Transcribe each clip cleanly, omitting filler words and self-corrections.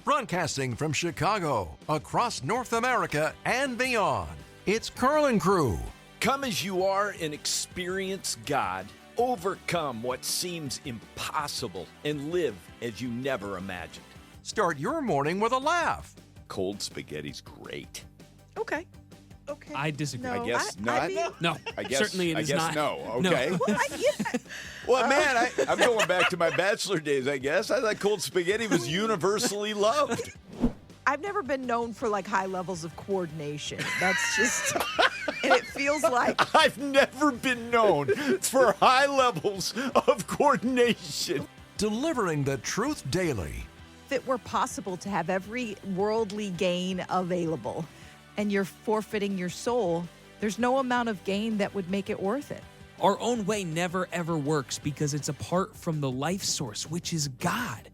Broadcasting from Chicago, across North America and beyond, it's Carlin Crew. Come as you are and experience God. Overcome what seems impossible and live as you never imagined. Start your morning with a laugh. Cold spaghetti's great. Okay. I disagree. No, I guess I not. mean- No, I guess, certainly it is I guess not. no. Okay. Well, Well, man, I'm going back to my bachelor days, I guess. I thought cold spaghetti was universally loved. I've never been known for like high levels of coordination. That's just, and it feels like I've never been known for high levels of coordination. Delivering the truth daily. if it were possible to have every worldly gain available and you're forfeiting your soul, there's no amount of gain that would make it worth it. Our own way never ever works because it's apart from the life source, which is God.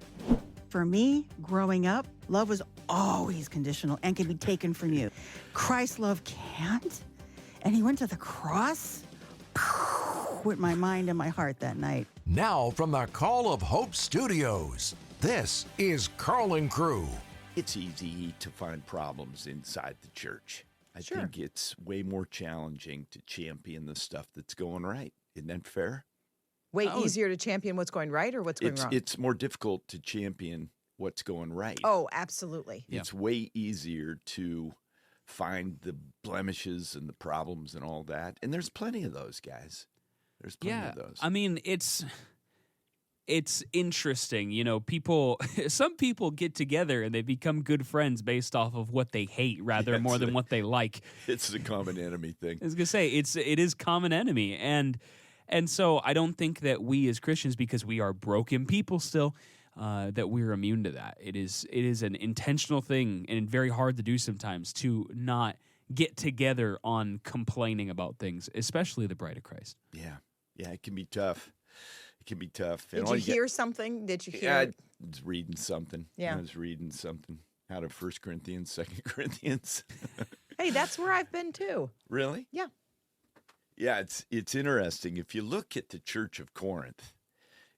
For me, growing up, love was always conditional and can be taken from you. Christ's love can't. And he went to the cross with my mind and my heart that night. Now from the Call of Hope Studios, this is Carlin Crew. It's easy to find problems inside the church. I Sure. think it's way more challenging to champion the stuff that's going right. Isn't that fair? Way Oh. easier to champion what's going right or what's going wrong? It's more difficult to champion what's going right. Oh, absolutely. Yeah. It's way easier to find the blemishes and the problems and all that. And there's plenty of those, guys. There's plenty of those. I mean, it's interesting, you know, some people get together and they become good friends based off of what they hate rather more than what they like. It's a common enemy thing. I was gonna say it is common enemy, and so I don't think that we as Christians, because we are broken people still, that we're immune to that. It is an intentional thing and very hard to do sometimes to not get together on complaining about things, especially the bride of Christ. Yeah, it can be tough. It can be tough. Did you hear something? Did you hear? Yeah, I was reading something. Yeah. I was reading something out of 1 Corinthians, 2 Corinthians. Hey, that's where I've been too. Really? Yeah. Yeah, it's interesting. If you look at the Church of Corinth,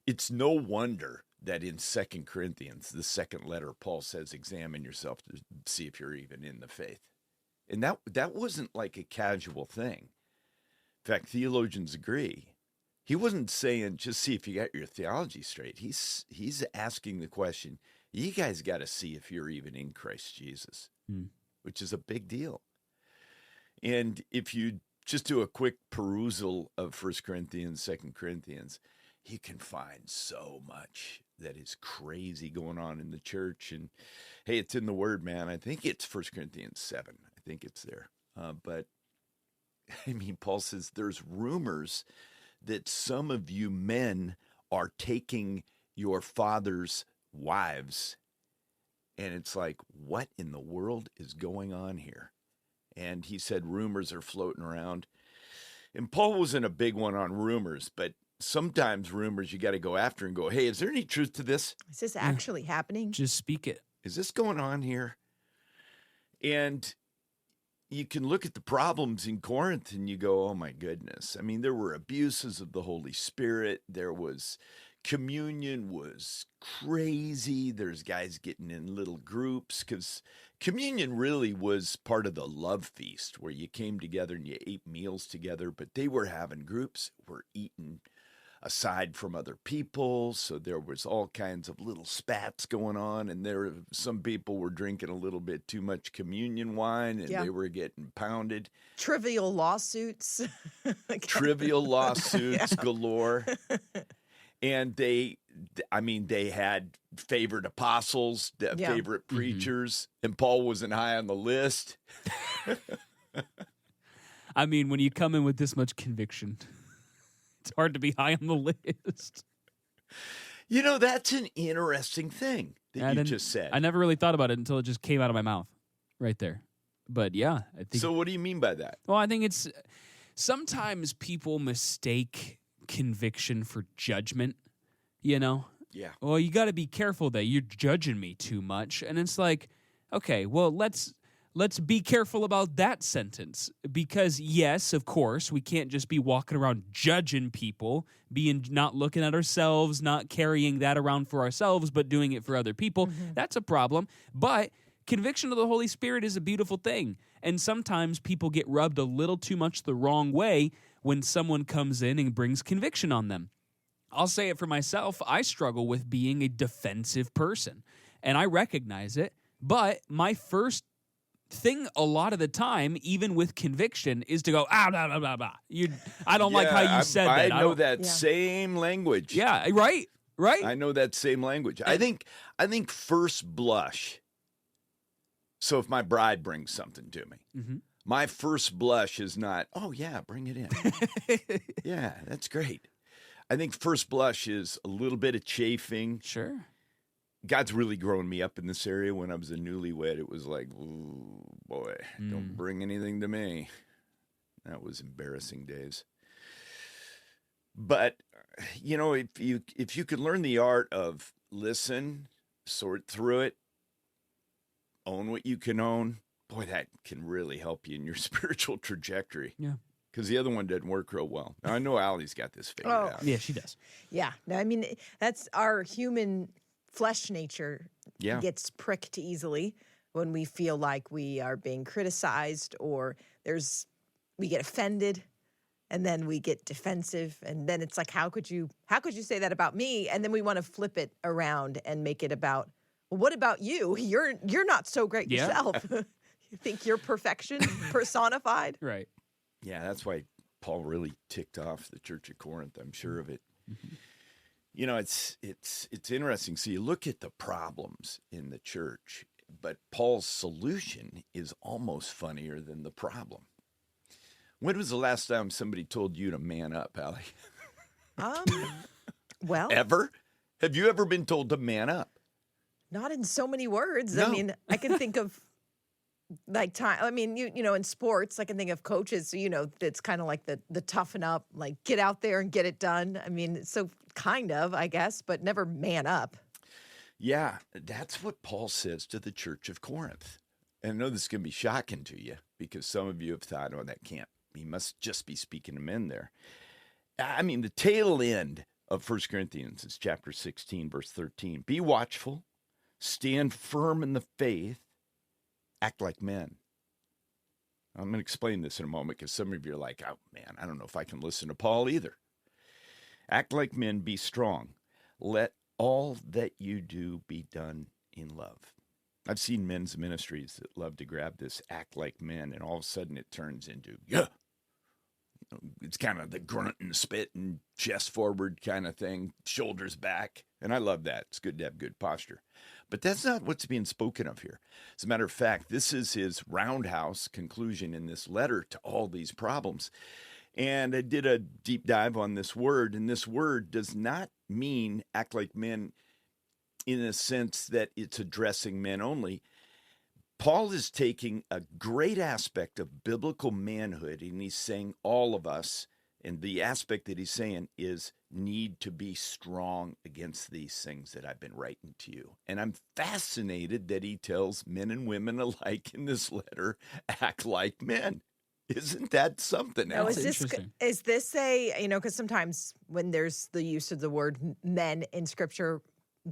it's no wonder that in 2 Corinthians, the second letter, Paul says, examine yourself to see if you're even in the faith. And that wasn't like a casual thing. In fact, theologians agree. He wasn't saying, just see if you got your theology straight. He's asking the question, you guys got to see if you're even in Christ Jesus, which is a big deal. And if you just do a quick perusal of 1 Corinthians, 2 Corinthians, you can find so much that is crazy going on in the church. And hey, it's in the Word, man. I think it's 1 Corinthians 7. I think it's there. But I mean, Paul says there's rumors that some of you men are taking your father's wives. And it's like, what in the world is going on here? And he said rumors are floating around. And Paul wasn't a big one on rumors, but sometimes rumors you got to go after and go, hey, is there any truth to this? Is this actually happening? Just speak it. Is this going on here? And you can look at the problems in Corinth and you go, oh my goodness. I mean, there were abuses of the Holy Spirit. There was communion was crazy. There's guys getting in little groups because communion really was part of the love feast where you came together and you ate meals together, but they were having groups, were eating aside from other people. So there was all kinds of little spats going on, and some people were drinking a little bit too much communion wine and Yeah. they were getting pounded. Trivial lawsuits. Trivial lawsuits galore. And they had favorite apostles, favorite preachers, and Paul wasn't high on the list. I mean, when you come in with this much conviction, it's hard to be high on the list. You know, that's an interesting thing that you just said. I never really thought about it until it just came out of my mouth right there. But yeah, I think. So what do you mean by that? Well, I think it's sometimes people mistake conviction for judgment, you know? Yeah. Well, you got to be careful that you're judging me too much. And it's like, okay, well, let's let's be careful about that sentence, because yes, of course, we can't just be walking around judging people, not looking at ourselves, not carrying that around for ourselves, but doing it for other people. That's a problem. But conviction of the Holy Spirit is a beautiful thing. And sometimes people get rubbed a little too much the wrong way when someone comes in and brings conviction on them. I'll say it for myself. I struggle with being a defensive person, and I recognize it. But my first thing a lot of the time, even with conviction, is to go, blah, blah, blah, blah. I don't like how you said that. I know that same language. Yeah, right. I know that same language. I think first blush. So if my bride brings something to me, my first blush is not, oh yeah, bring it in. Yeah, that's great. I think first blush is a little bit of chafing. Sure. God's really grown me up in this area. When I was a newlywed, it was like, ooh, boy, don't bring anything to me. That was embarrassing days. But, you know, if you could learn the art of listen, sort through it, own what you can own, boy, that can really help you in your spiritual trajectory. Yeah. Because the other one didn't work real well. Now, I know Allie's got this figured out. Yeah, she does. Yeah. No, I mean, that's our human flesh nature gets pricked easily when we feel like we are being criticized, or we get offended, and then we get defensive, and then it's like, how could you say that about me? And then we want to flip it around and make it about, well, what about you? You're not so great yourself. You think you're perfection personified? Right. Yeah, that's why Paul really ticked off the Church of Corinth. I'm sure of it. You know, it's interesting. So you look at the problems in the church, but Paul's solution is almost funnier than the problem. When was the last time somebody told you to man up, Allie? Well, Ever? Have you ever been told to man up? not in so many words. No. I mean, I can think of like time. I mean, you know, in sports, I can think of coaches. You know, it's kind of like the toughen up, like get out there and get it done. I mean, so kind of, I guess, but never man up. Yeah, that's what Paul says to the Church of Corinth. And I know this is going to be shocking to you because some of you have thought, oh, that can't, he must just be speaking to men there. I mean, the tail end of 1 Corinthians is chapter 16, verse 13. Be watchful, stand firm in the faith, act like men. I'm going to explain this in a moment because some of you are like, oh, man, I don't know if I can listen to Paul either. Act like men, be strong. Let all that you do be done in love. I've seen men's ministries that love to grab this act like men, and all of a sudden it turns into, yeah. It's kind of the grunt and spit and chest forward kind of thing, shoulders back. And I love that. It's good to have good posture. But that's not what's being spoken of here. As a matter of fact, this is his roundhouse conclusion in this letter to all these problems. And I did a deep dive on this word, and this word does not mean act like men in a sense that it's addressing men only. Paul is taking a great aspect of biblical manhood, and he's saying all of us, and the aspect that he's saying is need to be strong against these things that I've been writing to you. And I'm fascinated that he tells men and women alike in this letter, act like men. Isn't that something Now, else? is this a, you know, because sometimes when there's the use of the word men in Scripture,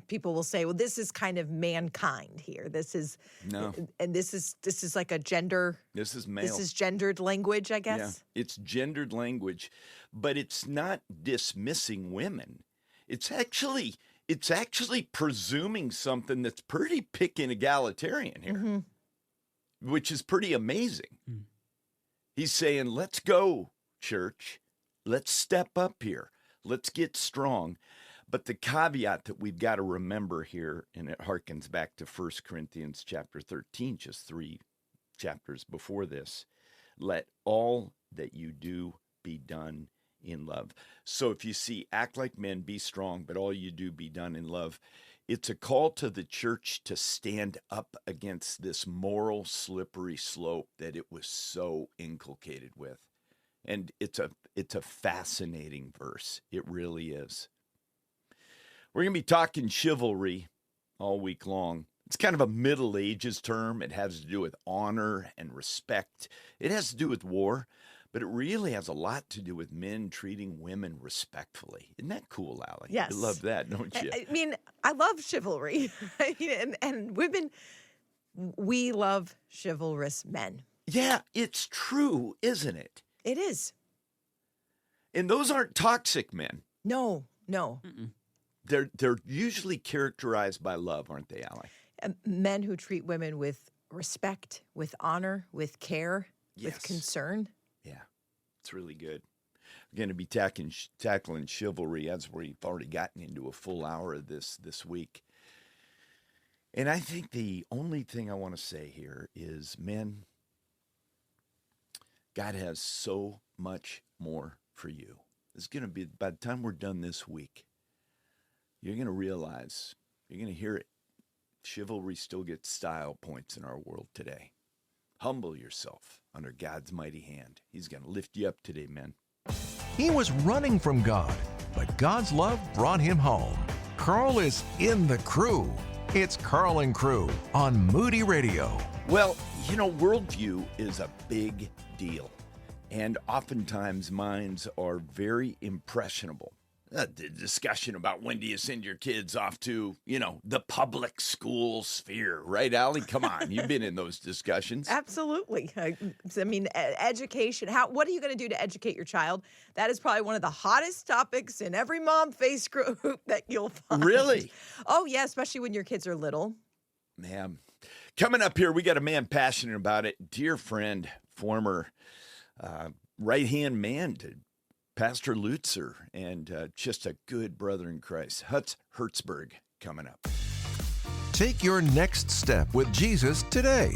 people will say, well, this is kind of mankind here. This is No. And this is like a gender. This is male. This is gendered language, I guess. Yeah, it's gendered language, but it's not dismissing women. It's actually presuming something that's pretty picking egalitarian here, which is pretty amazing. He's saying, let's go, church. Let's step up here. Let's get strong. But the caveat that we've got to remember here, and it harkens back to 1 Corinthians chapter 13, just 3 chapters before this, let all that you do be done in love. So if you see, act like men, be strong, but all you do be done in love. It's a call to the church to stand up against this moral slippery slope that it was so inculcated with. And it's a fascinating verse. It really is. We're going to be talking chivalry all week long. It's kind of a Middle Ages term. It has to do with honor and respect. It has to do with war, but it really has a lot to do with men treating women respectfully. Isn't that cool, Allie? Yes. You love that, don't you? I mean, I love chivalry. I mean, and women, we love chivalrous men. Yeah, it's true, isn't it? It is. And those aren't toxic men. No. Mm-mm. They're usually characterized by love, aren't they, Allie? Men who treat women with respect, with honor, with care, with Yes. concern. Yeah, it's really good. We're going to be tackling chivalry as we've already gotten into a full hour of this week. And I think the only thing I want to say here is, men, God has so much more for you. It's going to be, by the time we're done this week, you're going to realize, you're going to hear it. Chivalry still gets style points in our world today. Humble yourself under God's mighty hand. He's going to lift you up today, men. He was running from God, but God's love brought him home. Carl is in the crew. It's Carl and Crew on Moody Radio. Well, you know, worldview is a big deal. And oftentimes minds are very impressionable. The discussion about when do you send your kids off to, the public school sphere, right, Allie? Come on, you've been in those discussions. Absolutely. I mean, education. What are you going to do to educate your child? That is probably one of the hottest topics in every mom face group that you'll find. Really? Oh, yeah, especially when your kids are little. Man, coming up here, we got a man passionate about it. Dear friend, former right-hand man to Pastor Lutzer, and just a good brother in Christ. Hutz Hetzberg coming up. Take your next step with Jesus today.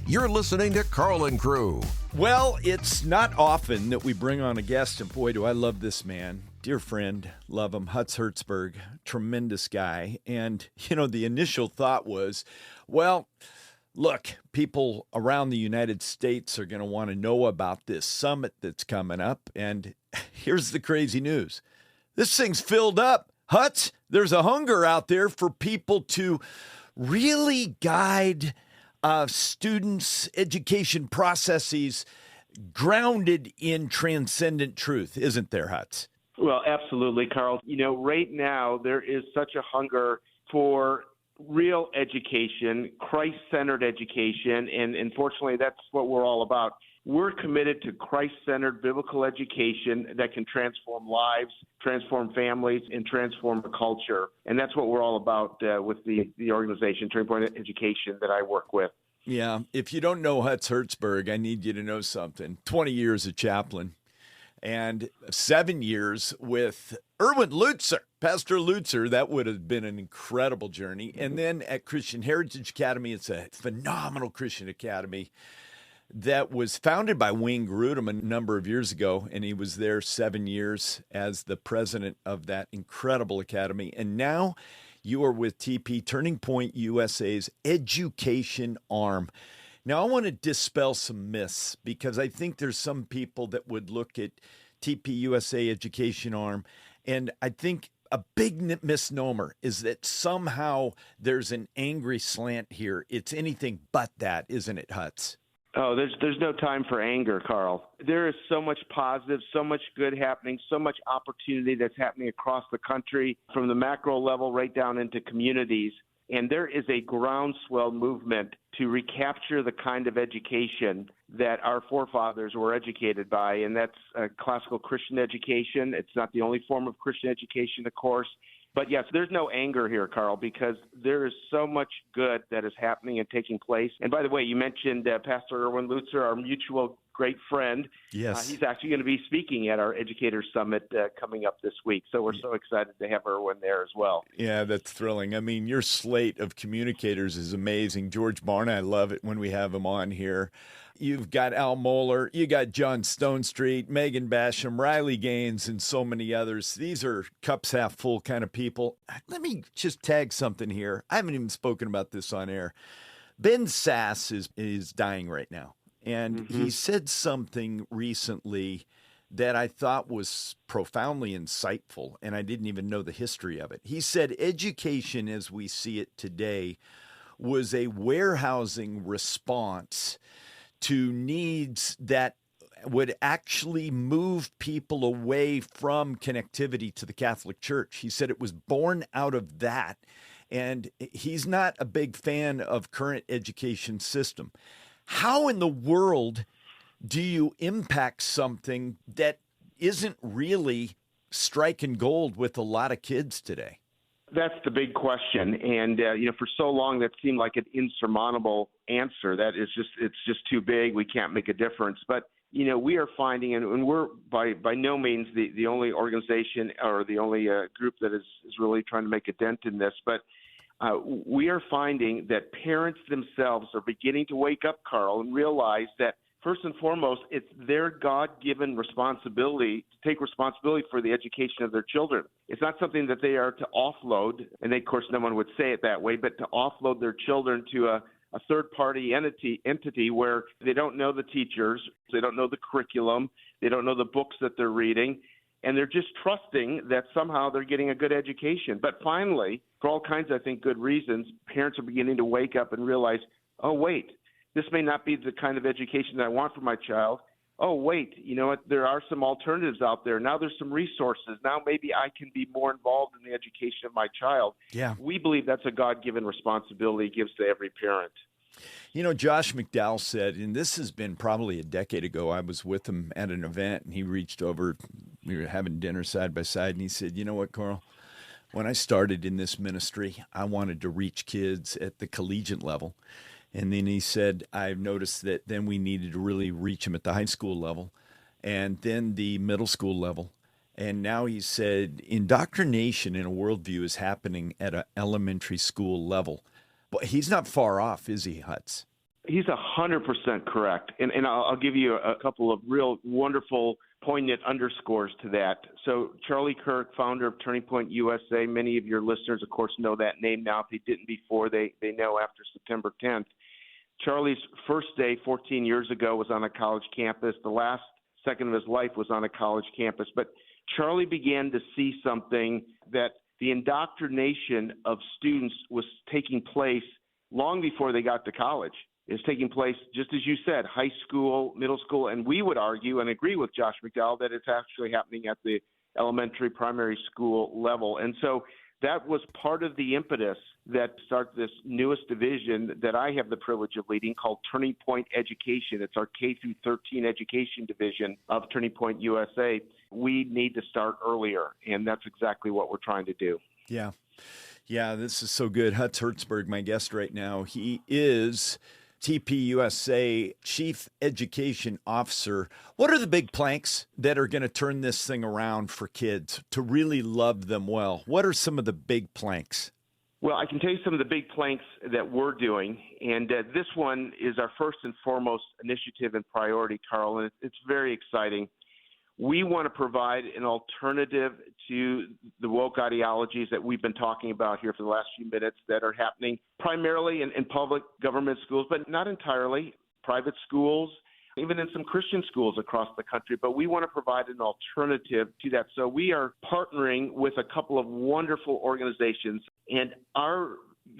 You're listening to Carl and Crew. Well, it's not often that we bring on a guest, and boy, do I love this man. Dear friend, love him, Hutz Hetzberg, tremendous guy. And, the initial thought was, well, look, people around the United States are going to want to know about this summit that's coming up. And here's the crazy news. This thing's filled up. Hutz, there's a hunger out there for people to really guide students' education processes grounded in transcendent truth, isn't there, Hutz? Well, absolutely, Carl. Right now there is such a hunger for real education, Christ-centered education, and unfortunately that's what we're all about. We're committed to Christ-centered biblical education that can transform lives, transform families, and transform the culture. And that's what we're all about with the organization, Turning Point Education, that I work with. Yeah, if you don't know Hutz Hetzberg, I need you to know something. 20 years as chaplain and 7 years with Erwin Lutzer, Pastor Lutzer. That would have been an incredible journey. And then at Christian Heritage Academy, it's a phenomenal Christian academy that was founded by Wayne Grudem a number of years ago, and he was there 7 years as the president of that incredible academy. And now you are with TP, Turning Point USA's education arm. Now, I want to dispel some myths because I think there's some people that would look at TP USA education arm, and I think a big misnomer is that somehow there's an angry slant here. It's anything but that, isn't it, Hutz? Oh, there's no time for anger, Carl. There is so much positive, so much good happening, so much opportunity that's happening across the country from the macro level right down into communities. And there is a groundswell movement to recapture the kind of education that our forefathers were educated by, and that's classical Christian education. It's not the only form of Christian education, of course. But yes, there's no anger here, Carl, because there is so much good that is happening and taking place. And by the way, you mentioned Pastor Erwin Lutzer, our mutual great friend. Yes. He's actually going to be speaking at our Educators Summit coming up this week. So we're so excited to have Erwin there as well. Yeah, that's thrilling. I mean, your slate of communicators is amazing. George Barna, I love it when we have him on here. You've got Al Mohler, you got John Stonestreet, Megan Basham, Riley Gaines, and so many others. These are cups half full kind of people. Let me just tag something here. I haven't even spoken about this on air. Ben Sass is dying right now. And he said something recently that I thought was profoundly insightful, and I didn't even know the history of it. He said, education as we see it today was a warehousing response to needs that would actually move people away from connectivity to the Catholic Church. He said it was born out of that. And he's not a big fan of current education system. How in the world do you impact something that isn't really striking gold with a lot of kids today? That's the big question. And, for so long that seemed like an insurmountable answer. It's just too big. We can't make a difference. But, we are finding, and we're by no means the only organization or the only group that is really trying to make a dent in this. But we are finding that parents themselves are beginning to wake up, Carl, and realize that first and foremost, it's their God-given responsibility to take responsibility for the education of their children. It's not something that they are to offload, and of course no one would say it that way, but to offload their children to a third-party entity where they don't know the teachers, they don't know the curriculum, they don't know the books that they're reading, and they're just trusting that somehow they're getting a good education. But finally, for all kinds, I think, good reasons, parents are beginning to wake up and realize, oh, wait, this may not be the kind of education that I want for my child. Oh, wait, you know what? There are some alternatives out there. Now there's some resources. Now maybe I can be more involved in the education of my child. Yeah. We believe that's a God-given responsibility he gives to every parent. Josh McDowell said, and this has been probably a decade ago, I was with him at an event, and he reached over, we were having dinner side by side, and he said, you know what, Carl? When I started in this ministry, I wanted to reach kids at the collegiate level. And then he said, I've noticed that then we needed to really reach them at the high school level and then the middle school level. And now he said, indoctrination in a worldview is happening at an elementary school level. But he's not far off, is he, Hutz? He's 100% correct. And I'll give you a couple of real wonderful, poignant underscores to that. So Charlie Kirk, founder of Turning Point USA, many of your listeners, of course, know that name now. If they didn't before, they know after September 10th. Charlie's first day 14 years ago was on a college campus. The last second of his life was on a college campus. But Charlie began to see something that the indoctrination of students was taking place long before they got to college. It's taking place, just as you said, high school, middle school, and we would argue and agree with Josh McDowell that it's actually happening at the elementary, primary school level. And so that was part of the impetus that started this newest division that I have the privilege of leading called Turning Point Education. It's our K through 13 education division of Turning Point USA. We need to start earlier, and that's exactly what we're trying to do. Yeah. Yeah, this is so good. Hutz Hetzberg, my guest right now. He is TPUSA Chief Education Officer. What are the big planks that are going to turn this thing around for kids to really love them well? What are some of the big planks? Well, I can tell you some of the big planks that we're doing, and this one is our first and foremost initiative and priority, Carl, and it's very exciting. We want to provide an alternative to the woke ideologies that we've been talking about here for the last few minutes that are happening primarily in public government schools, but not entirely, private schools, even in some Christian schools across the country. But we want to provide an alternative to that. So we are partnering with a couple of wonderful organizations, and our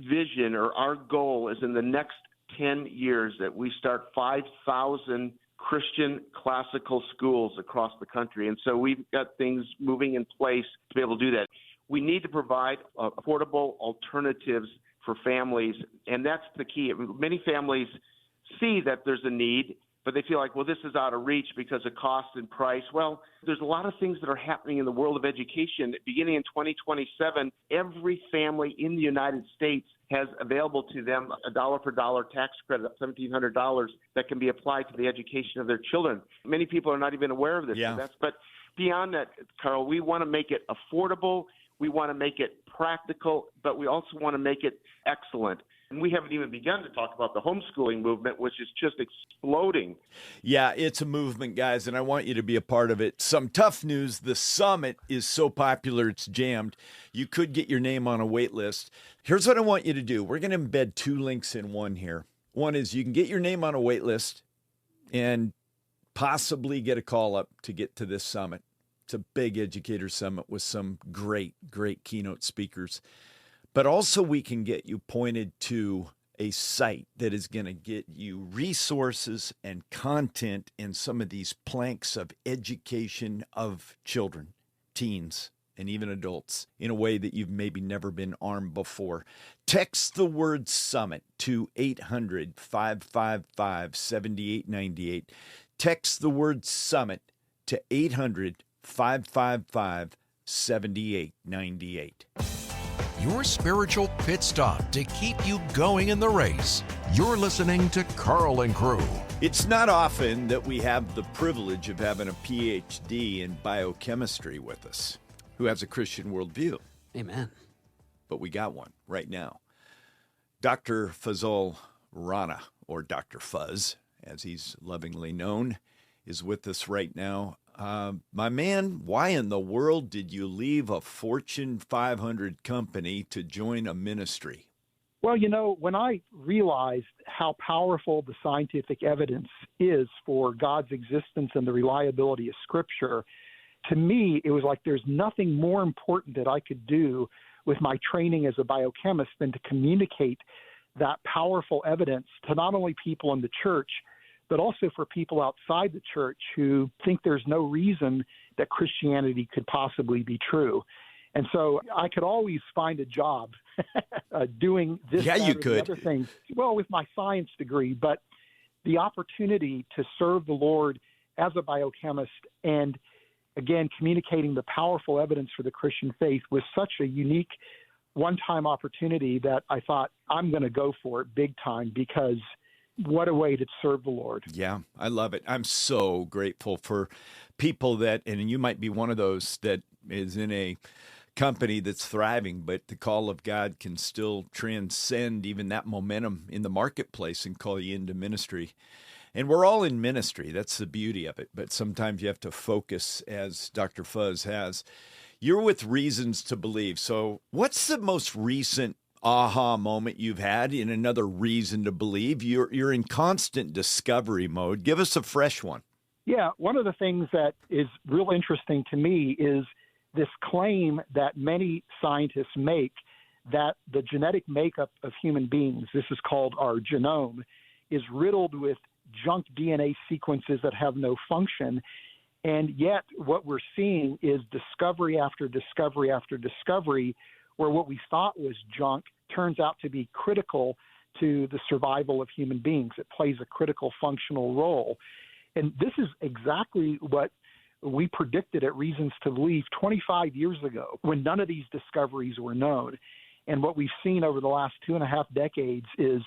vision or our goal is in the next 10 years that we start 5,000 Christian classical schools across the country. And so we've got things moving in place to be able to do that. We need to provide affordable alternatives for families, and that's the key. Many families see that there's a need, but they feel like, well, this is out of reach because of cost and price. Well, there's a lot of things that are happening in the world of education. Beginning in 2027, every family in the United States has available to them a dollar for dollar tax credit of $1,700 that can be applied to the education of their children. Many people are not even aware of this. Yeah. But beyond that, Carl, we want to make it affordable. We want to make it practical, but we also want to make it excellent. And we haven't even begun to talk about the homeschooling movement, which is just exploding. Yeah, it's a movement, guys, and I want you to be a part of it. Some tough news. The summit is so popular, it's jammed. You could get your name on a wait list. Here's what I want you to do. We're going to embed two links in one here. One is you can get your name on a wait list and possibly get a call up to get to this summit. It's a big educator summit with some great, great keynote speakers. But also we can get you pointed to a site that is going to get you resources and content and some of these planks of education of children, teens, and even adults in a way that you've maybe never been armed before. Text the word SUMMIT to 800-555-7898. Text the word SUMMIT to 800-555-7898. Your spiritual pit stop to keep you going in the race. You're listening to Carl and Crew. It's not often that we have the privilege of having a PhD in biochemistry with us who has a Christian worldview. Amen. But we got one right now. Dr. Fuz Rana, or Dr. Fuz, as he's lovingly known, is with us right now. My man, why in the world did you leave a Fortune 500 company to join a ministry? Well, when I realized how powerful the scientific evidence is for God's existence and the reliability of Scripture, to me, it was like there's nothing more important that I could do with my training as a biochemist than to communicate that powerful evidence to not only people in the church, but also for people outside the church who think there's no reason that Christianity could possibly be true. And so I could always find a job doing this, yeah, you could. Other things, well, with my science degree, but the opportunity to serve the Lord as a biochemist and, again, communicating the powerful evidence for the Christian faith was such a unique one-time opportunity that I thought I'm going to go for it big time, because what a way to serve the Lord. Yeah, I love it. I'm so grateful for people that, and you might be one of those that is in a company that's thriving, but the call of God can still transcend even that momentum in the marketplace and call you into ministry. And we're all in ministry. That's the beauty of it. But sometimes you have to focus, as Dr. Fuz has. You're with Reasons to Believe. So what's the most recent aha moment you've had in another reason to believe? You're in constant discovery mode. Give us a fresh one. Yeah, one of the things that is real interesting to me is this claim that many scientists make that the genetic makeup of human beings, this is called our genome, is riddled with junk DNA sequences that have no function. And yet what we're seeing is discovery after discovery after discovery, where what we thought was junk turns out to be critical to the survival of human beings. It plays a critical functional role. And this is exactly what we predicted at Reasons to Believe 25 years ago, when none of these discoveries were known. And what we've seen over the last 2.5 decades is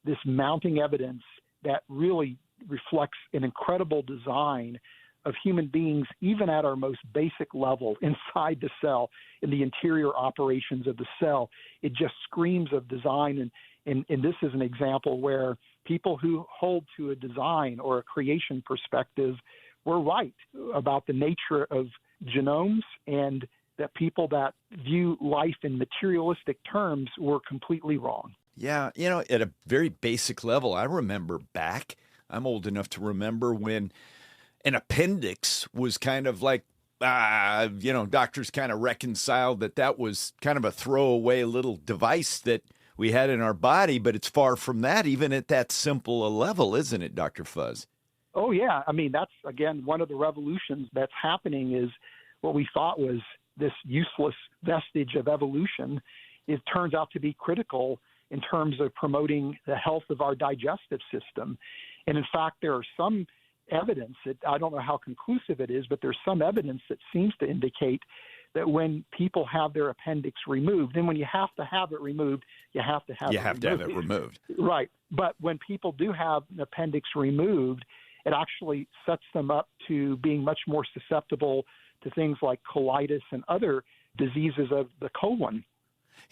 this mounting evidence that really reflects an incredible design of human beings, even at our most basic level, inside the cell, in the interior operations of the cell. It just screams of design. And this is an example where people who hold to a design or a creation perspective were right about the nature of genomes, and that people that view life in materialistic terms were completely wrong. Yeah, at a very basic level, I remember back, I'm old enough to remember when an appendix was kind of like, doctors kind of reconciled that was kind of a throwaway little device that we had in our body, but it's far from that, even at that simple a level, isn't it, Dr. Fuz? Oh, yeah. I mean, that's, again, one of the revolutions that's happening is what we thought was this useless vestige of evolution. It turns out to be critical in terms of promoting the health of our digestive system. And in fact, there are some evidence that, I don't know how conclusive it is, but there's some evidence that seems to indicate that when people have their appendix removed, and when you have to have it removed, you have to have it removed. Right. But when people do have an appendix removed, it actually sets them up to being much more susceptible to things like colitis and other diseases of the colon.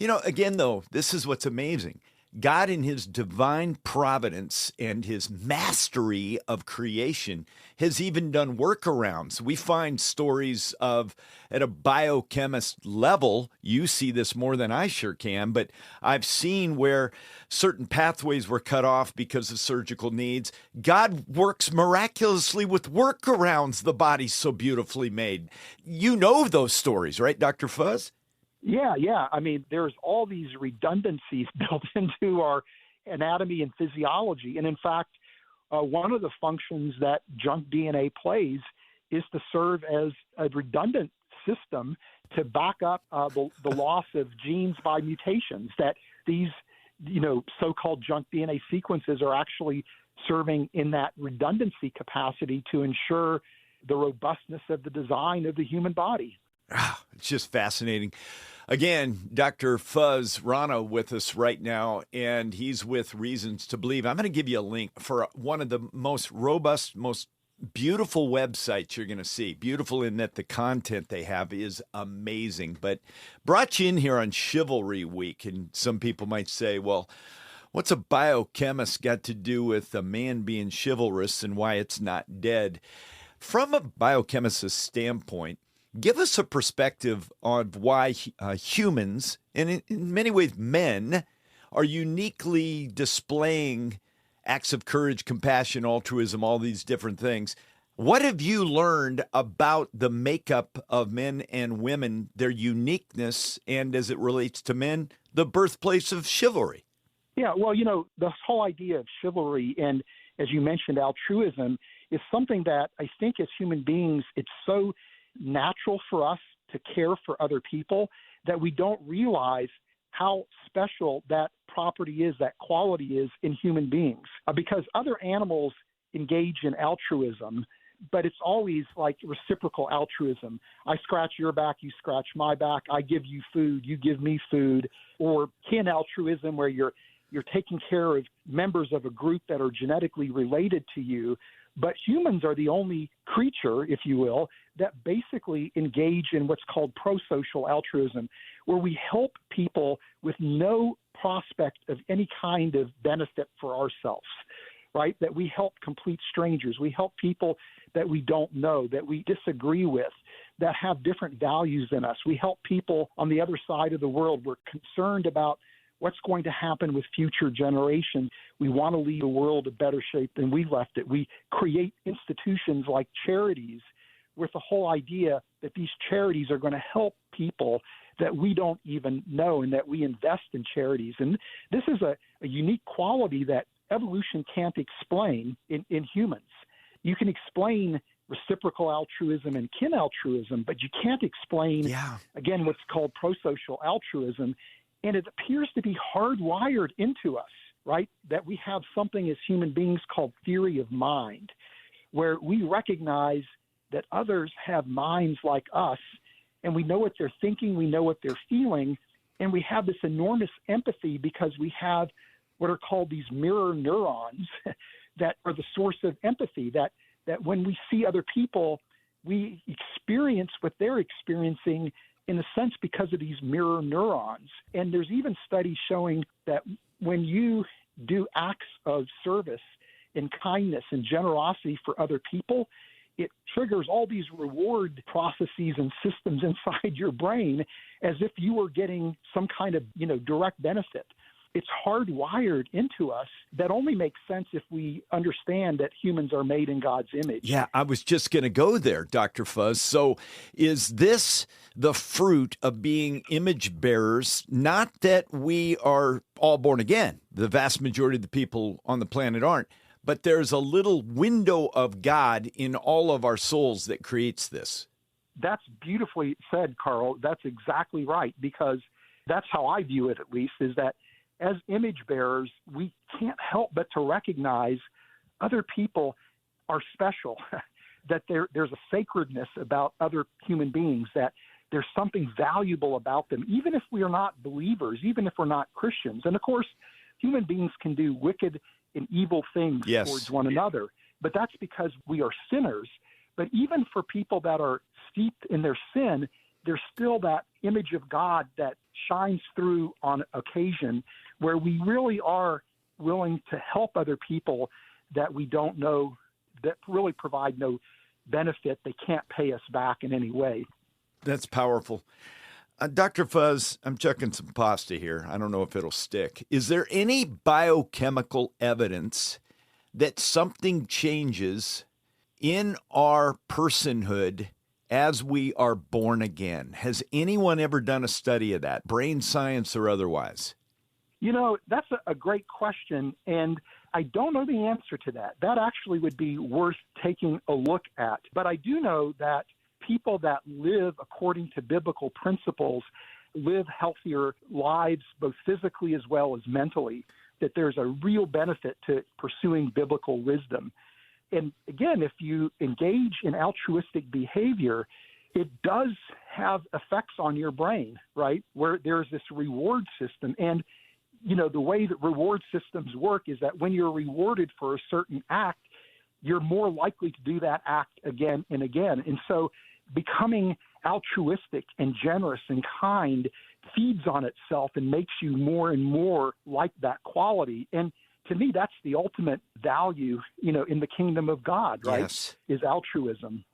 Again, though, this is what's amazing. God, in his divine providence and his mastery of creation, has even done workarounds. We find stories of, at a biochemist level, you see this more than I sure can, but I've seen where certain pathways were cut off because of surgical needs. God works miraculously with workarounds. The body's so beautifully made. You know those stories, right, Dr. Fuz? Yeah. I mean, there's all these redundancies built into our anatomy and physiology. And in fact, one of the functions that junk DNA plays is to serve as a redundant system to back up the loss of genes by mutations, that these so-called junk DNA sequences are actually serving in that redundancy capacity to ensure the robustness of the design of the human body. It's just fascinating. Again, Dr. Fuz Rana with us right now, and he's with Reasons to Believe. I'm going to give you a link for one of the most robust, most beautiful websites you're going to see. Beautiful in that the content they have is amazing. But brought you in here on Chivalry Week, and some people might say, well, what's a biochemist got to do with a man being chivalrous and why it's not dead? From a biochemist's standpoint, give us a perspective on why humans, and in many ways men, are uniquely displaying acts of courage, compassion, altruism, all these different things. What have you learned about the makeup of men and women, their uniqueness, and as it relates to men, the birthplace of chivalry? Yeah, well, the whole idea of chivalry and, as you mentioned, altruism is something that I think as human beings, it's so natural for us to care for other people that we don't realize how special that property is, that quality is in human beings. Because other animals engage in altruism, but it's always like reciprocal altruism. I scratch your back, you scratch my back. I give you food, you give me food. Or kin altruism, where you're taking care of members of a group that are genetically related to you. But humans are the only creature, if you will, that basically engage in what's called prosocial altruism, where we help people with no prospect of any kind of benefit for ourselves, right? That we help complete strangers. We help people that we don't know, that we disagree with, that have different values than us. We help people on the other side of the world. We're concerned about what's going to happen with future generations. We want to leave the world in better shape than we left it. We create institutions like charities with the whole idea that these charities are going to help people that we don't even know, and that we invest in charities. And this is a unique quality that evolution can't explain in humans. You can explain reciprocal altruism and kin altruism, but you can't explain, again, what's called prosocial altruism. And it appears to be hardwired into us, right? That we have something as human beings called theory of mind, where we recognize that others have minds like us, and we know what they're thinking, we know what they're feeling, and we have this enormous empathy because we have what are called these mirror neurons that are the source of empathy, that when we see other people, we experience what they're experiencing in a sense because of these mirror neurons. And there's even studies showing that when you do acts of service and kindness and generosity for other people, it triggers all these reward processes and systems inside your brain as if you were getting some kind of, direct benefit. It's hardwired into us. That only makes sense if we understand that humans are made in God's image. Yeah, I was just going to go there, Dr. Fuz. So is this the fruit of being image bearers? Not that we are all born again. The vast majority of the people on the planet aren't. But there's a little window of God in all of our souls that creates this. That's beautifully said, Carl. That's exactly right, because that's how I view it, at least, is that as image bearers, we can't help but to recognize other people are special, that there's a sacredness about other human beings, that there's something valuable about them, even if we are not believers, even if we're not Christians. And of course, human beings can do wicked and evil things towards one another, but that's because we are sinners. But even for people that are steeped in their sin, there's still that image of God that shines through on occasion, where we really are willing to help other people that we don't know, that really provide no benefit. They can't pay us back in any way. That's powerful. Dr. Fuz, I'm checking some pasta here. I don't know if it'll stick. Is there any biochemical evidence that something changes in our personhood as we are born again? Has anyone ever done a study of that, brain science or otherwise? That's a great question, and I don't know the answer to that. That actually would be worth taking a look at. But I do know that people that live according to biblical principles live healthier lives, both physically as well as mentally, that there's a real benefit to pursuing biblical wisdom. And again, if you engage in altruistic behavior, it does have effects on your brain, right? Where there's this reward system. And, the way that reward systems work is that when you're rewarded for a certain act, you're more likely to do that act again and again. And so becoming altruistic and generous and kind feeds on itself and makes you more and more like that quality. And to me, that's the ultimate value, in the kingdom of God, right? Yes. Is altruism.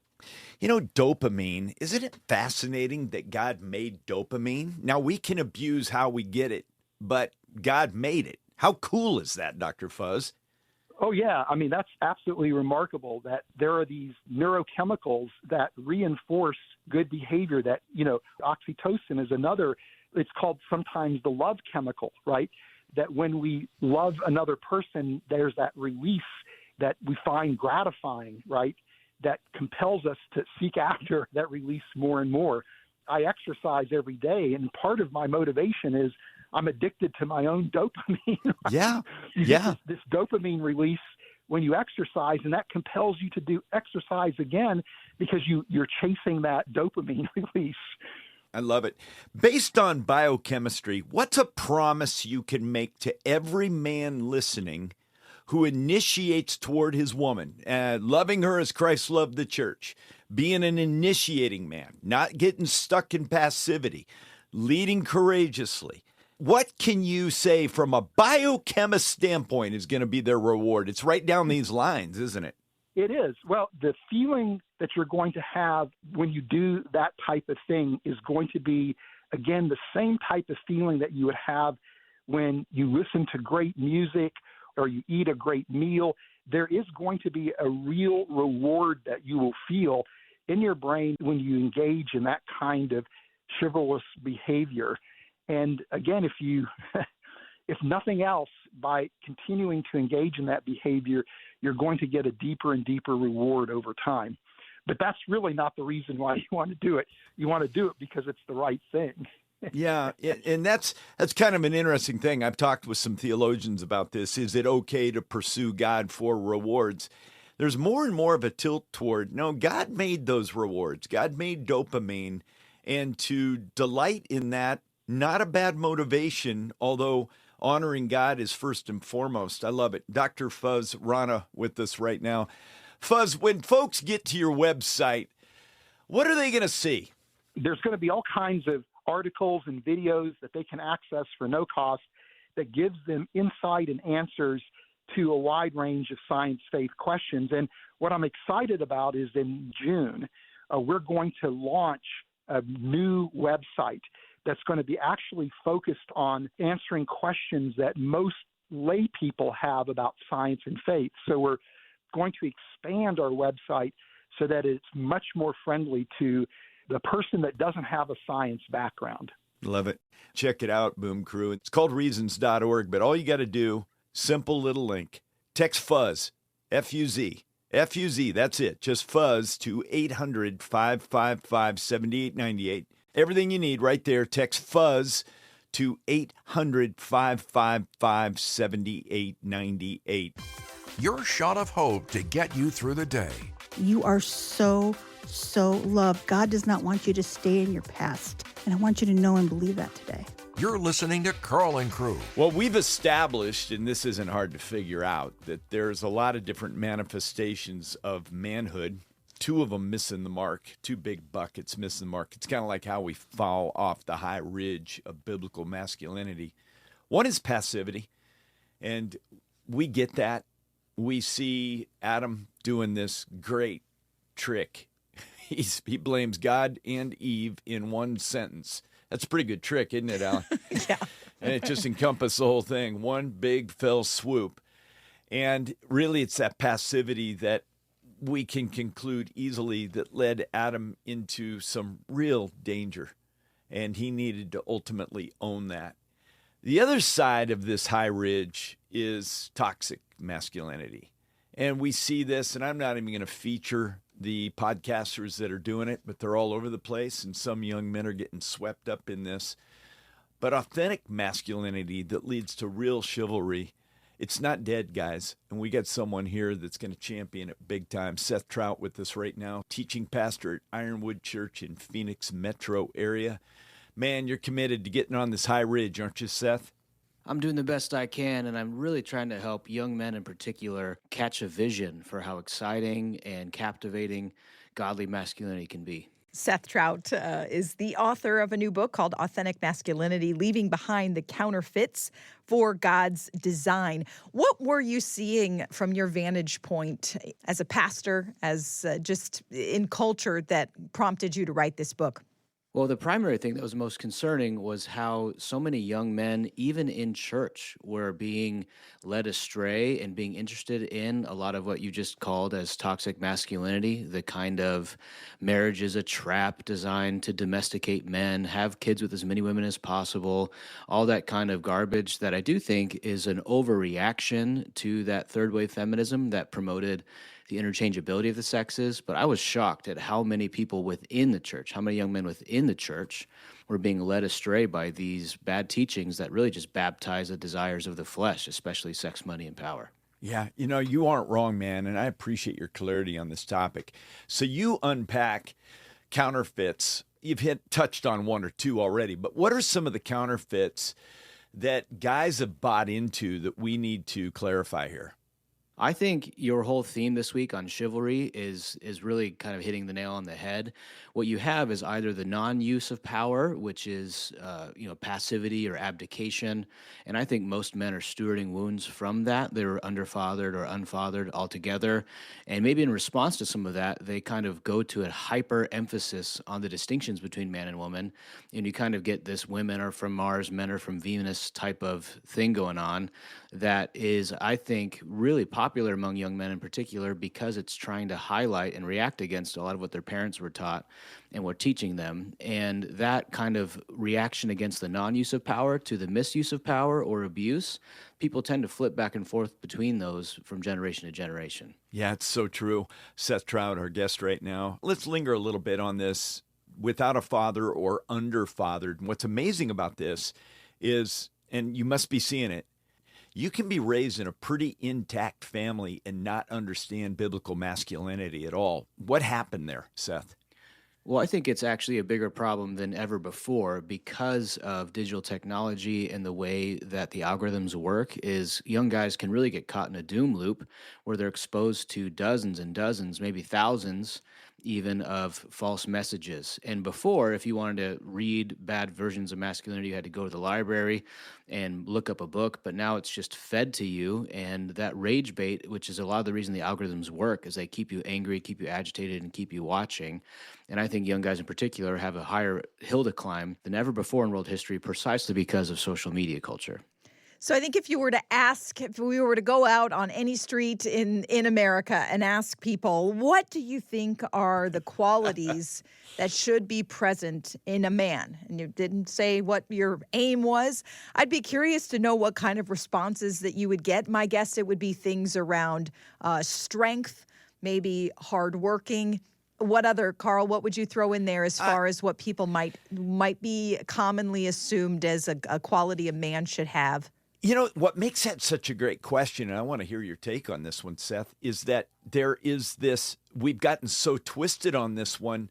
Dopamine, isn't it fascinating that God made dopamine? Now, we can abuse how we get it, but God made it. How cool is that, Dr. Fuz? Oh, yeah. I mean, that's absolutely remarkable that there are these neurochemicals that reinforce good behavior that, oxytocin is another. It's called sometimes the love chemical, right? That when we love another person, there's that release that we find gratifying, right? That compels us to seek after that release more and more. I exercise every day, and part of my motivation is I'm addicted to my own dopamine. Right? Yeah, You get this dopamine release when you exercise, and that compels you to do exercise again because you're chasing that dopamine release. I love it. Based on biochemistry, what's a promise you can make to every man listening who initiates toward his woman, loving her as Christ loved the church, being an initiating man, not getting stuck in passivity, leading courageously? What can you say from a biochemist standpoint is going to be their reward? It's right down these lines, isn't it? It is. Well, the feeling that you're going to have when you do that type of thing is going to be, again, the same type of feeling that you would have when you listen to great music or you eat a great meal. There is going to be a real reward that you will feel in your brain when you engage in that kind of chivalrous behavior. And again, if nothing else, by continuing to engage in that behavior, you're going to get a deeper and deeper reward over time. But that's really not the reason why you want to do it. You want to do it because it's the right thing. Yeah, and that's kind of an interesting thing. I've talked with some theologians about this. Is it okay to pursue God for rewards? There's more and more of a tilt toward, no, God made those rewards. God made dopamine, and to delight in that, not a bad motivation, although honoring God is first and foremost. I love it. Dr. Fuz Rana with us right now. Fuz, when folks get to your website, what are they going to see? There's going to be all kinds of articles and videos that they can access for no cost that gives them insight and answers to a wide range of science faith questions. And what I'm excited about is in June, we're going to launch a new website that's going to be actually focused on answering questions that most lay people have about science and faith. So we're going to expand our website so that it's much more friendly to the person that doesn't have a science background. Love it. Check it out, Boom Crew. It's called reasons.org, but all you got to do, simple little link, text Fuzz, F-U-Z, F-U-Z, that's it. Just Fuzz to 800-555-7898. Everything you need right there. Text Fuzz to 800-555-7898. Your shot of hope to get you through the day. You are so loved. God does not want you to stay in your past. And I want you to know and believe that today. You're listening to Carl and Crew. Well, we've established, and this isn't hard to figure out, that there's a lot of different manifestations of manhood. Two of them missing the mark, two big buckets missing the mark. It's kind of like how we fall off the high ridge of biblical masculinity. One is passivity, and we get that. We see Adam doing this great trick. He blames God and Eve in one sentence. That's a pretty good trick, isn't it, Alan? Yeah. And it just encompasses the whole thing, one big fell swoop. And really, it's that passivity that we can conclude easily that led Adam into some real danger. And he needed to ultimately own that. The other side of this high ridge is toxic masculinity. And we see this, and I'm not even going to feature the podcasters that are doing it, but they're all over the place, and some young men are getting swept up in this. But authentic masculinity that leads to real chivalry, it's not dead, guys. And we got someone here that's going to champion it big time. Seth Troutt with us right now, teaching pastor at Ironwood Church in Phoenix metro area. Man, you're committed to getting on this high ridge, aren't you, Seth? I'm doing the best I can, and I'm really trying to help young men in particular catch a vision for how exciting and captivating godly masculinity can be. Seth Troutt is the author of a new book called Authentic Masculinity, Leaving Behind the Counterfeits for God's Design. What were you seeing from your vantage point as a pastor, as just in culture, that prompted you to write this book? Well, the primary thing that was most concerning was how so many young men, even in church, were being led astray and being interested in a lot of what you just called as toxic masculinity, the kind of marriage is a trap designed to domesticate men, have kids with as many women as possible, all that kind of garbage that I do think is an overreaction to that third wave feminism that promoted the interchangeability of the sexes. But I was shocked at how many people within the church, how many young men within the church were being led astray by these bad teachings that really just baptize the desires of the flesh, especially sex, money, and power. Yeah, you know, you aren't wrong, man, and I appreciate your clarity on this topic. So you unpack counterfeits. You've touched on one or two already, but what are some of the counterfeits that guys have bought into that we need to clarify here? I think your whole theme this week on chivalry is really kind of hitting the nail on the head. What you have is either the non-use of power, which is passivity or abdication, and I think most men are stewarding wounds from that. They're underfathered or unfathered altogether, and maybe in response to some of that, they kind of go to a hyper emphasis on the distinctions between man and woman, and you kind of get this women are from Mars, men are from Venus type of thing going on that is, I think, really popular among young men in particular because it's trying to highlight and react against a lot of what their parents were taught and were teaching them. And that kind of reaction against the non-use of power to the misuse of power or abuse, people tend to flip back and forth between those from generation to generation. Yeah, it's so true. Seth Troutt, our guest right now. Let's linger a little bit on this without a father or underfathered. And what's amazing about this is, and you must be seeing it, you can be raised in a pretty intact family and not understand biblical masculinity at all. What happened there, Seth? Well, I think it's actually a bigger problem than ever before because of digital technology and the way that the algorithms work is young guys can really get caught in a doom loop where they're exposed to dozens and dozens, maybe thousands even of false messages. And before, if you wanted to read bad versions of masculinity, you had to go to the library and look up a book, but now it's just fed to you. And that rage bait, which is a lot of the reason the algorithms work, is they keep you angry, keep you agitated, and keep you watching. And I think young guys in particular have a higher hill to climb than ever before in world history precisely because of social media culture. So I think if we were to go out on any street in America and ask people, what do you think are the qualities that should be present in a man? And you didn't say what your aim was. I'd be curious to know what kind of responses that you would get. My guess it would be things around strength, maybe hardworking. What other, Carl, what would you throw in there as far as what people might be commonly assumed as a quality a man should have? You know, what makes that such a great question, and I want to hear your take on this one, Seth, is that there is this, we've gotten so twisted on this one,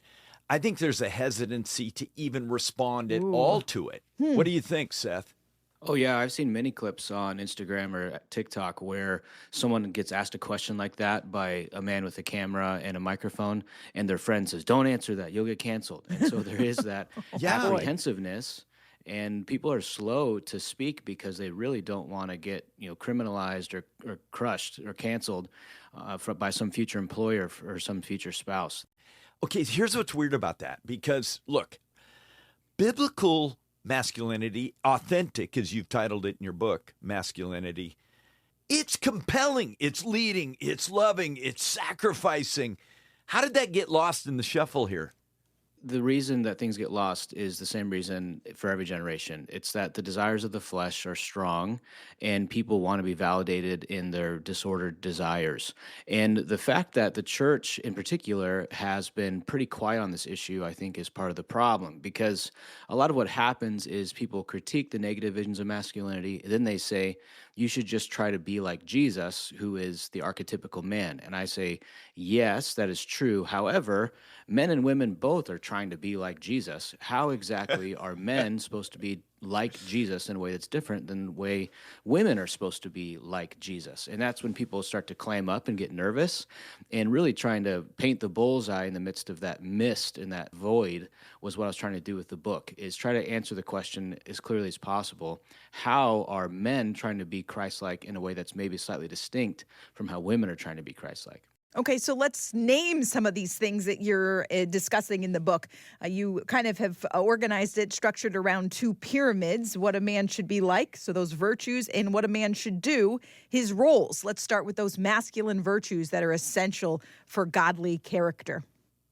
I think there's a hesitancy to even respond at all to it. What do you think, Seth? Oh, yeah. I've seen many clips on Instagram or TikTok where someone gets asked a question like that by a man with a camera and a microphone, and their friend says, don't answer that, you'll get canceled. And so there is that apprehensiveness. And people are slow to speak because they really don't want to get criminalized or crushed or canceled by some future employer or some future spouse. Okay, here's what's weird about that. Because, look, biblical masculinity, authentic, as you've titled it in your book, Masculinity, it's compelling, it's leading, it's loving, it's sacrificing. How did that get lost in the shuffle here? The reason that things get lost is the same reason for every generation. It's that the desires of the flesh are strong and people want to be validated in their disordered desires. And the fact that the church in particular has been pretty quiet on this issue, I think, is part of the problem, because a lot of what happens is people critique the negative visions of masculinity, and then they say, you should just try to be like Jesus, who is the archetypical man. And I say, yes, that is true. However, men and women both are trying to be like Jesus. How exactly are men supposed to be like Jesus in a way that's different than the way women are supposed to be like Jesus? And that's when people start to clam up and get nervous, and really trying to paint the bullseye in the midst of that mist and that void was what I was trying to do with the book, is try to answer the question as clearly as possible. How are men trying to be Christ-like in a way that's maybe slightly distinct from how women are trying to be Christ-like? Okay, so let's name some of these things that you're discussing in the book. You kind of have organized it, structured around two pyramids: what a man should be like, so those virtues, and what a man should do, his roles. Let's start with those masculine virtues that are essential for godly character.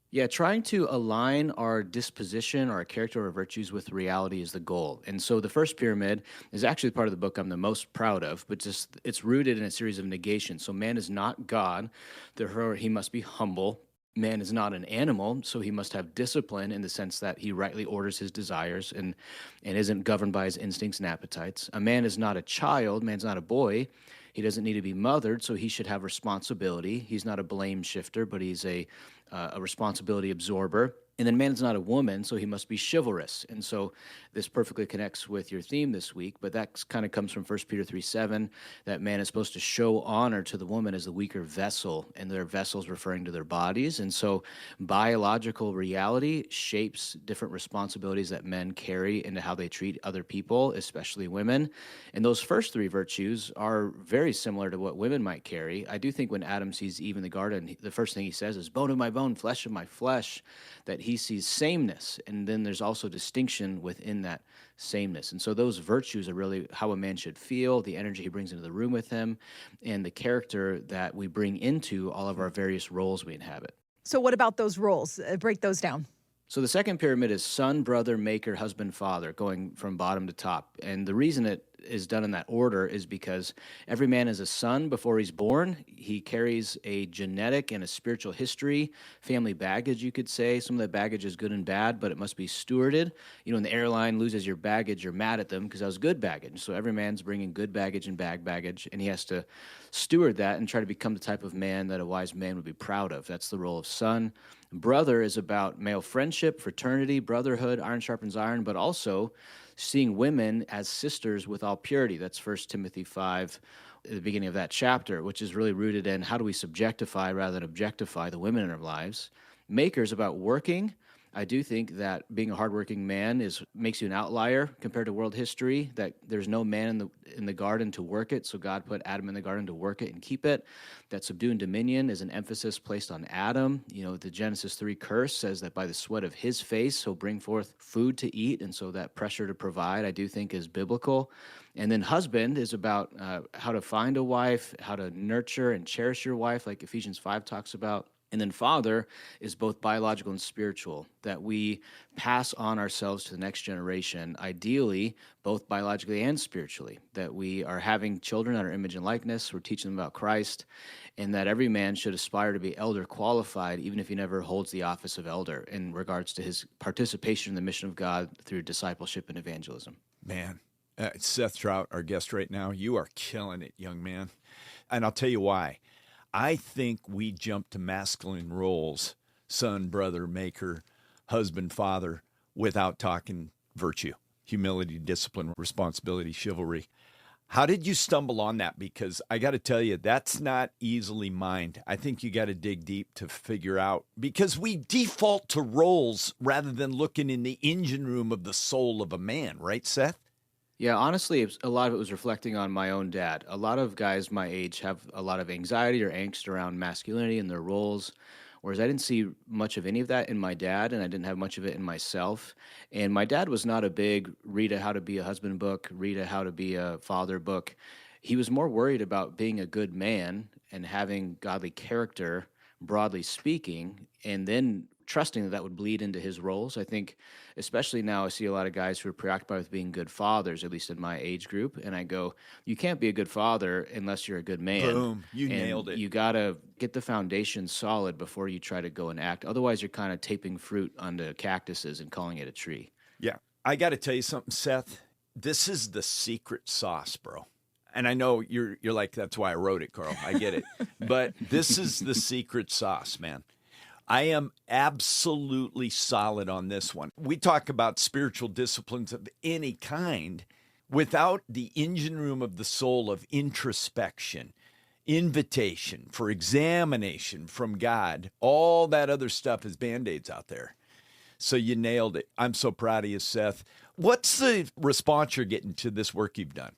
Yeah, trying to align our disposition, our character, our virtues with reality is the goal. And so the first pyramid is actually the part of the book I'm the most proud of, but just it's rooted in a series of negations. So man is not God, therefore he must be humble. Man is not an animal, so he must have discipline in the sense that he rightly orders his desires and isn't governed by his instincts and appetites. A man is not a child, man's not a boy. He doesn't need to be mothered, so he should have responsibility. He's not a blame shifter, but he's a responsibility absorber. And then man is not a woman, so he must be chivalrous. And so this perfectly connects with your theme this week, but that kind of comes from 1 Peter 3:7, that man is supposed to show honor to the woman as the weaker vessel, and their vessels referring to their bodies. And so biological reality shapes different responsibilities that men carry into how they treat other people, especially women. And those first three virtues are very similar to what women might carry. I do think when Adam sees Eve in the garden, the first thing he says is, bone of my bone, flesh of my flesh, that he sees sameness, and then there's also distinction within that sameness. And so those virtues are really how a man should feel, the energy he brings into the room with him, and the character that we bring into all of our various roles we inhabit. So what about those roles? Break those down. So the second pyramid is son, brother, maker, husband, father, going from bottom to top. And the reason it is done in that order is because every man is a son before he's born. He carries a genetic and a spiritual history, family baggage, you could say. Some of that baggage is good and bad, but it must be stewarded. You know, when the airline loses your baggage, you're mad at them because that was good baggage. So every man's bringing good baggage and bad baggage, and he has to steward that and try to become the type of man that a wise man would be proud of. That's the role of son. Brother is about male friendship, fraternity, brotherhood, iron sharpens iron, but also seeing women as sisters with all purity. That's 1 Timothy 5, at the beginning of that chapter, which is really rooted in how do we subjectify rather than objectify the women in our lives. Maker is about working. I do think that being a hardworking man makes you an outlier compared to world history, that there's no man in the garden to work it, so God put Adam in the garden to work it and keep it. That subdue and dominion is an emphasis placed on Adam. You know, the Genesis 3 curse says that by the sweat of his face he'll bring forth food to eat, and so that pressure to provide I do think is biblical. And then husband is about how to find a wife, how to nurture and cherish your wife, like Ephesians 5 talks about. And then father is both biological and spiritual, that we pass on ourselves to the next generation, ideally, both biologically and spiritually, that we are having children at our image and likeness, we're teaching them about Christ, and that every man should aspire to be elder qualified, even if he never holds the office of elder, in regards to his participation in the mission of God through discipleship and evangelism. Man, Seth Troutt, our guest right now, you are killing it, young man. And I'll tell you why. I think we jump to masculine roles, son, brother, maker, husband, father, without talking virtue, humility, discipline, responsibility, chivalry. How did you stumble on that? Because I got to tell you, that's not easily mined. I think you got to dig deep to figure out, because we default to roles rather than looking in the engine room of the soul of a man, right, Seth? Yeah, honestly, a lot of it was reflecting on my own dad. A lot of guys my age have a lot of anxiety or angst around masculinity and their roles, whereas I didn't see much of any of that in my dad, and I didn't have much of it in myself. And my dad was not a big read a how to be a husband book, read a how to be a father book. He was more worried about being a good man and having godly character, broadly speaking, and then trusting that that would bleed into his roles. I think, especially now, I see a lot of guys who are preoccupied with being good fathers, at least in my age group. And I go, you can't be a good father unless you're a good man. Boom. You nailed it. You got to get the foundation solid before you try to go and act. Otherwise, you're kind of taping fruit onto cactuses and calling it a tree. Yeah. I got to tell you something, Seth. This is the secret sauce, bro. And I know you're like, that's why I wrote it, Carl. I get it. But this is the secret sauce, man. I am absolutely solid on this one. We talk about spiritual disciplines of any kind without the engine room of the soul of introspection, invitation for examination from God. All that other stuff is Band-Aids out there. So you nailed it. I'm so proud of you, Seth. What's the response you're getting to this work you've done?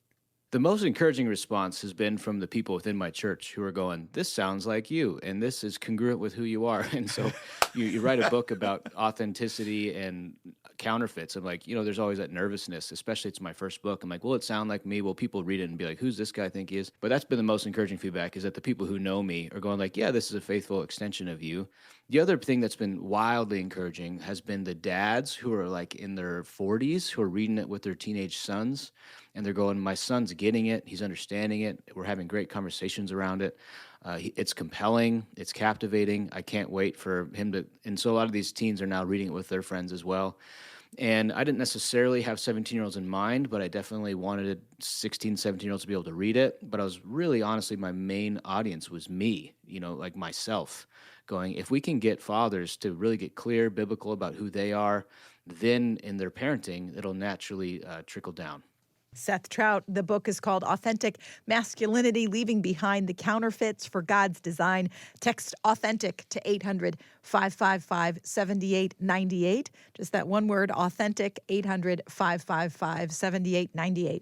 The most encouraging response has been from the people within my church who are going, this sounds like you, and this is congruent with who you are. And so you write a book about authenticity and counterfeits. I'm like, there's always that nervousness, especially it's my first book. I'm like, will it sound like me? Will people read it and be like, who's this guy think he is? But that's been the most encouraging feedback, is that the people who know me are going like, yeah, this is a faithful extension of you. The other thing that's been wildly encouraging has been the dads who are like in their 40s who are reading it with their teenage sons. And they're going, my son's getting it. He's understanding it. We're having great conversations around it. It's compelling. It's captivating. I can't wait for him to. And so a lot of these teens are now reading it with their friends as well. And I didn't necessarily have 17-year-olds in mind, but I definitely wanted 16, 17-year-olds to be able to read it. But I was really, honestly, my main audience was me, like myself, going, if we can get fathers to really get clear, biblical about who they are, then in their parenting, it'll naturally trickle down. Seth Troutt. The book is called Authentic Masculinity, Leaving Behind the Counterfeits for God's Design. Text authentic to 800-555-7898. Just that one word, authentic, 800-555-7898.